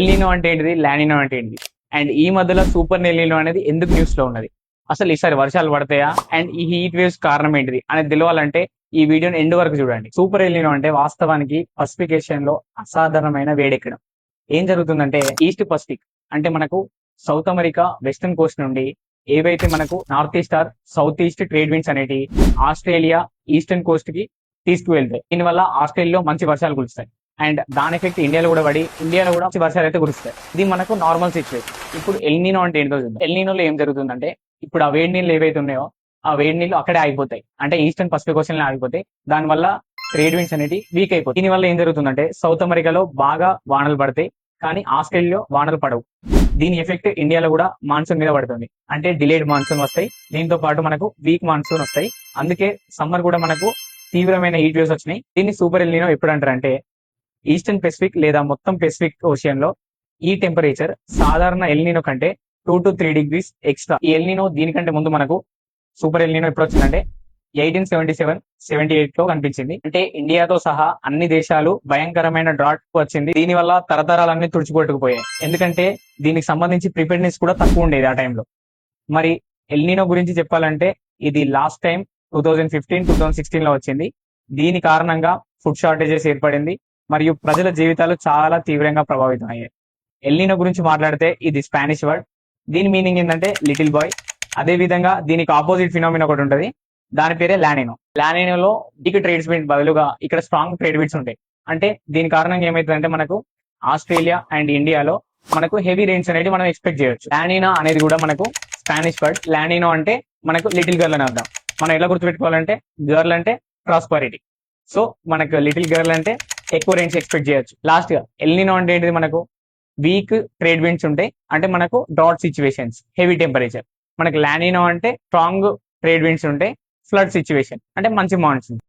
El Niño అంటే ఏంటిది, La Nina అంటే ఏంటిది, అండ్ ఈ మధ్యలో సూపర్ ఎల్నినో అనేది ఎందుకు న్యూస్ లో ఉన్నది, అసలు ఈసారి వర్షాలు పడతాయా, అండ్ ఈ హీట్ వేవ్స్ కారణం ఏంటిది అనేది తెలియాలంటే ఈ వీడియోని ఎండ్ వరకు చూడండి. సూపర్ ఎల్నినో అంటే వాస్తవానికి పసిఫిక్ ఏషియన్ లో అసాధారణమైన వేడెక్కడం. ఏం జరుగుతుందంటే ఈస్ట్ పసిఫిక్ అంటే మనకు సౌత్ అమెరికా వెస్టర్న్ కోస్ట్ నుండి ఏవైతే మనకు north east are south east trade winds అనేటి ఆస్ట్రేలియా ఈస్టర్న్ కోస్ట్ కి తీసుకువెళ్తాయి. దీనివల్ల ఆస్ట్రేలియాలో మంచి వర్షాలు కురుస్తాయి. అండ్ దాని ఎఫెక్ట్ ఇండియాలో కూడా పడి ఇండియాలో కూడా మంచి వర్షాలు అయితే కురుస్తాయి. ఇది మనకు నార్మల్ సిచ్యువేషన్. ఇప్పుడు ఎల్నినో అంటే ఏంటో చూద్దాం. ఎల్నినోలో ఏం జరుగుతుందంటే ఇప్పుడు ఆ వేడి నీళ్ళు ఏవైతే ఉన్నాయో ఆ వేడి నీళ్ళు అక్కడే ఆగిపోతాయి, అంటే ఈస్టర్న్ పసిఫిక్ ఓషన్ లో ఆగిపోతాయి. దానివల్ల ట్రేడ్ విండ్స్ అనేవి వీక్ అయిపోతాయి. దీనివల్ల ఏం జరుగుతుందంటే సౌత్ అమెరికాలో బాగా వానలు పడతాయి, కానీ ఆస్ట్రేలియాలో వానలు పడవు. దీని ఎఫెక్ట్ ఇండియాలో కూడా మాన్సూన్ మీద పడుతుంది, అంటే డిలేడ్ మాన్సూన్ వస్తాయి. దీంతో పాటు మనకు వీక్ మాన్సూన్ వస్తాయి. అందుకే సమ్మర్ కూడా మనకు తీవ్రమైన హీట్ వేవ్స్ వచ్చినాయి. దీన్ని సూపర్ ఎల్నినో ఎప్పుడు అంటారంటే ఈస్టర్న్ పెసిఫిక్ లేదా మొత్తం పెసిఫిక్ ఓషియన్ లో ఈ టెంపరేచర్ సాధారణ ఎల్నినో కంటే 2 to 3 degrees ఎక్స్ట్రా. ఈ ఎల్నినో దీనికంటే ముందు మనకు సూపర్ ఎల్నినో ఎప్పుడు వచ్చిందంటే 1877-78 లో కనిపించింది. అంటే ఇండియాతో సహా అన్ని దేశాలు భయంకరమైన డ్రాట్ వచ్చింది. దీని వల్ల తరతరాలన్నీ తుడిచిపెట్టుకుపోయాయి, ఎందుకంటే దీనికి సంబంధించి ప్రిపేర్నెస్ కూడా తక్కువ ఉండేది ఆ టైంలో. మరి ఎల్నినో గురించి చెప్పాలంటే ఇది లాస్ట్ టైం 2015-2016 లో వచ్చింది. దీని కారణంగా ఫుడ్ షార్టేజెస్ ఏర్పడింది మరియు ప్రజల జీవితాలు చాలా తీవ్రంగా ప్రభావితం అయ్యాయి. ఎల్నినో గురించి మాట్లాడితే ఇది స్పానిష్ వర్డ్. దీని మీనింగ్ ఏంటంటే లిటిల్ బాయ్. అదే విధంగా దీనికి ఆపోజిట్ ఫినామినా ఒకటి ఉంటుంది, దాని పేరే లానినో. లానినోలో వీక్ ట్రేడ్స్ విండ్ బదులుగా ఇక్కడ స్ట్రాంగ్ ట్రేడ్ విండ్స్ ఉంటాయి. అంటే దీని కారణంగా ఏమైతుందంటే మనకు ఆస్ట్రేలియా అండ్ ఇండియాలో మనకు హెవీ రెయిన్స్ అనేది మనం ఎక్స్పెక్ట్ చేయొచ్చు. లానినా అనేది కూడా మనకు స్పానిష్ వర్డ్. లానినో అంటే మనకు లిటిల్ గర్ల్ అని అర్థం. మనం ఎలా గుర్తుపెట్టుకోవాలంటే గర్ల్ అంటే ప్రాస్పరిటీ, సో మనకు లిటిల్ గర్ల్ అంటే ఎక్కువ రెయిన్స్ ఎక్స్పెక్ట్ చేయొచ్చు. లాస్ట్ గా ఎల్నినో అంటే ఏంటిది, మనకు వీక్ ట్రేడ్ విండ్స్ ఉంటాయి, అంటే మనకు డ్రాట్ సిచ్యువేషన్స్, హెవీ టెంపరేచర్. మనకు లానినో అంటే స్ట్రాంగ్ ట్రేడ్ విండ్స్ ఉంటాయి, ఫ్లడ్ సిచ్యువేషన్ అంటే మంచి మాన్సూన్.